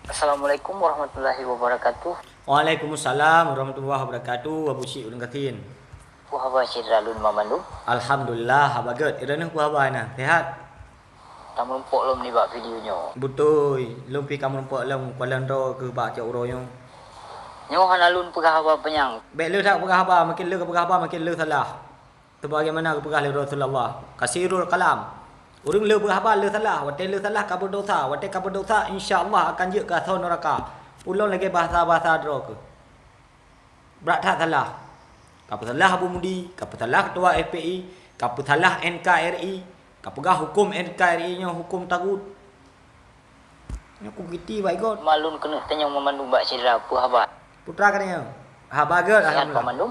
Assalamualaikum warahmatullahi wabarakatuh. Waalaikumsalam warahmatullahi wabarakatuh. Abu Syik ulun katin. Puhaba Syiralun Mamandu. Alhamdulillah habagat. Irana ku habai nah. Sehat. Tak melumpuk lom ni bak videonya. Betul. Lumpi kamu nampak lam Kuala Lumpur ke bak cak uroyo. Nyo hanalun pegah haba penyang. Baik lu tak pegah haba, makin lu ke pegah haba makin lu salah. Tu bagaimana ke pegah Rasulullah. Kasirul kalam. Urang lu pegah haba lu salah, wate lu salah kabur dosa, wate kabur dosa insya-Allah akan je ke asal neraka. Ulun lagi bahasa-bahasa dro ke. Berat tak salah. Kapu salah Abu Mudi, kapu salah ketua FPI, kapu salah NKRI, kapu gah hukum NKRI nya hukum tagut. Aku giti baik god. Malun kena tanya Mamandu bak Syira puhaba. Putra katanya. Habagat Sehat alhamdulillah. Mamandu.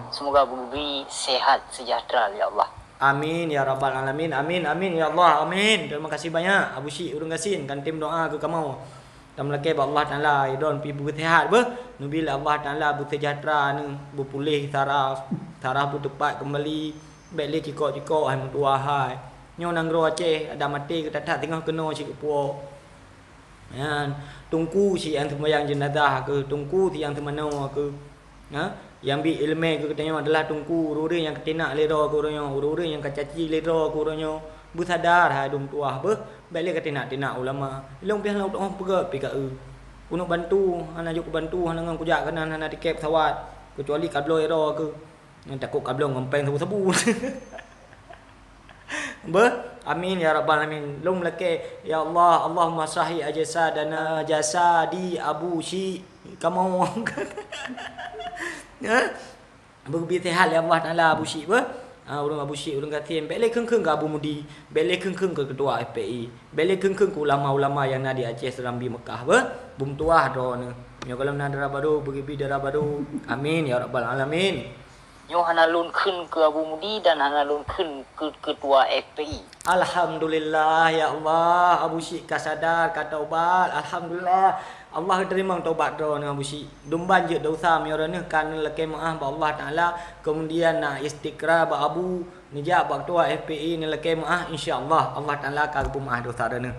Semoga beri sehat sejahtera ya Allah. Amin ya rabbal alamin. Amin amin ya Allah. Amin. Terima kasih banyak Abu Syik urang gasin kan tim doa ke kamu. Dan melaki Allah Taala idon pi bersihat be. Nubil Allah Taala bersejahtera ni berpulih saraf bertepat kembali. Beli cikok-cikok hai mentua hai. Nyo nang ro Aceh ada mati ke tak tengah kena cik puo. Yan, tungku si yang sembahyang jenazah ke, tungku si yang semana ke. Ha? Yang bi ilmu ke katanya adalah tungku urure yang ketenak lero ke orangnya, urure yang kacaci lero ke orangnya. Bu sadar hai dum tuah be, balik ketenak-tenak ulama. Long pian laut orang pega pika Kuno bantu, ana juk bantu ana ngang kujak kanan ana dikep sawat. Kecuali kablo ero ke. Yang takut kablo ngempeng sabu-sabu. Be, amin ya rabbal alamin. Long leke ya Allah, Allahumma sahih ajsadana jasadi Abu Syik. Kamu ya. Berbi sehat ya Allah Taala Abu Syik be. Urang Abu Syik urang katin belek keung-keung ke Abu Mudi, belek keung-keung ke ketua FPI, belek keung-keung ke ulama-ulama yang ada di Aceh Serambi Mekah be. Bum tuah do ne. Nyo kalam nadara badu berbi dara badu. Amin ya rabbal alamin. Nyo hanalun kun ke Abu Mudi dan hanalun kun ke ketua FPI. Alhamdulillah ya Allah, Abu Syik kasadar kata taubat. Alhamdulillah. Allah terima taubat do dengan Abu Syik. Dumban je dosa miorane kan leke maaf ba Allah Taala, kemudian nak istiqrar ba Abu nijak ba ketua FPI ni leke maaf insya-Allah Allah Taala akan maaf dosa dana.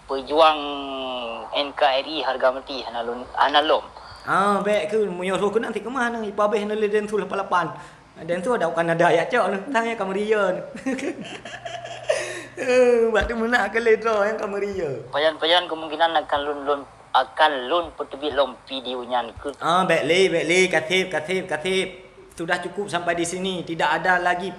Pejuang NKRI harga mati hanalom. Baik ke munyo ro kena nanti ke mana ipabeh na le den tu 88. Den tu ada kan ada ayat cok ni. Tanya kameria ni. Waktu mana ke le draw yang kameria. Payan-payan kemungkinan akan lun pertebit lom videonya ke. Baik katib. Sudah cukup sampai di sini. Tidak ada lagi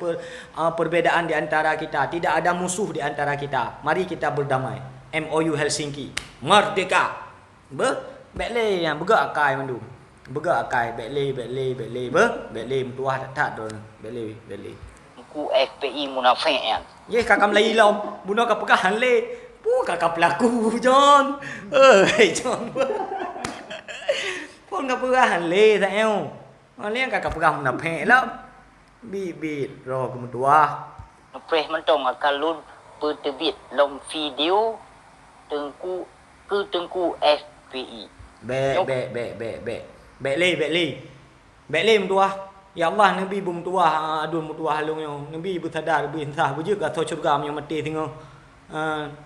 perbezaan di antara kita. Tidak ada musuh di antara kita. Mari kita berdamai. MOU Helsinki. Merdeka. Baiklah yang begak akai mandu. Begak akai baiklah baiklah mentuah tak don. Baiklah. Ku FPI munafik ya. Ye kakak Melayu lom. Bunuh kau pegahan le. Kakak pelaku John. John. Pun kau pegahan le tak eu. Ni kakak pegah munafik lah. Bi ro ke mentuah. Preh mentong akan lun pertebit lom video tengku FPI. Baiklah mentuah. Ya Allah Nabi bum tuah adun mutuah halungnya. Nabi bersadar berinsah bujur kat syurga yang mati tengok.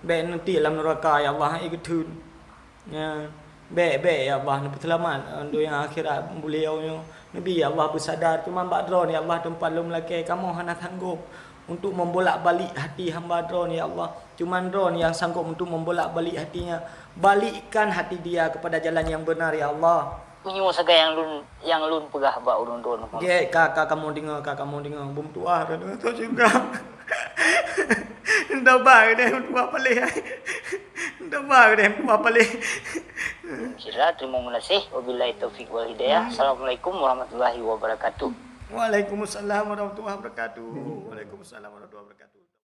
Baik nanti dalam neraka ya Allah ikutun. Baik ya Allah Nabi selamat untuk yang akhirat beliaunya. Nabi ya Allah bersadar cuma badron ya Allah tempat lu melaki kamu hana sanggup untuk membolak-balik hati hamba dron ya Allah. Cuma dron yang sanggup untuk membolak-balik hatinya. Balikkan hati dia kepada jalan yang benar ya Allah. Punyo saga yang lun pegah ba urun don. Ye kakak kamu dengar bum tuah dan tu juga. Ndak ba deh tua palih. Ndak ba deh tua palih. Kira terima kasih. Wabillahi taufik wal hidayah. Assalamualaikum warahmatullahi wabarakatuh. Waalaikumsalam warahmatullahi wabarakatuh. Waalaikumsalam warahmatullahi wabarakatuh.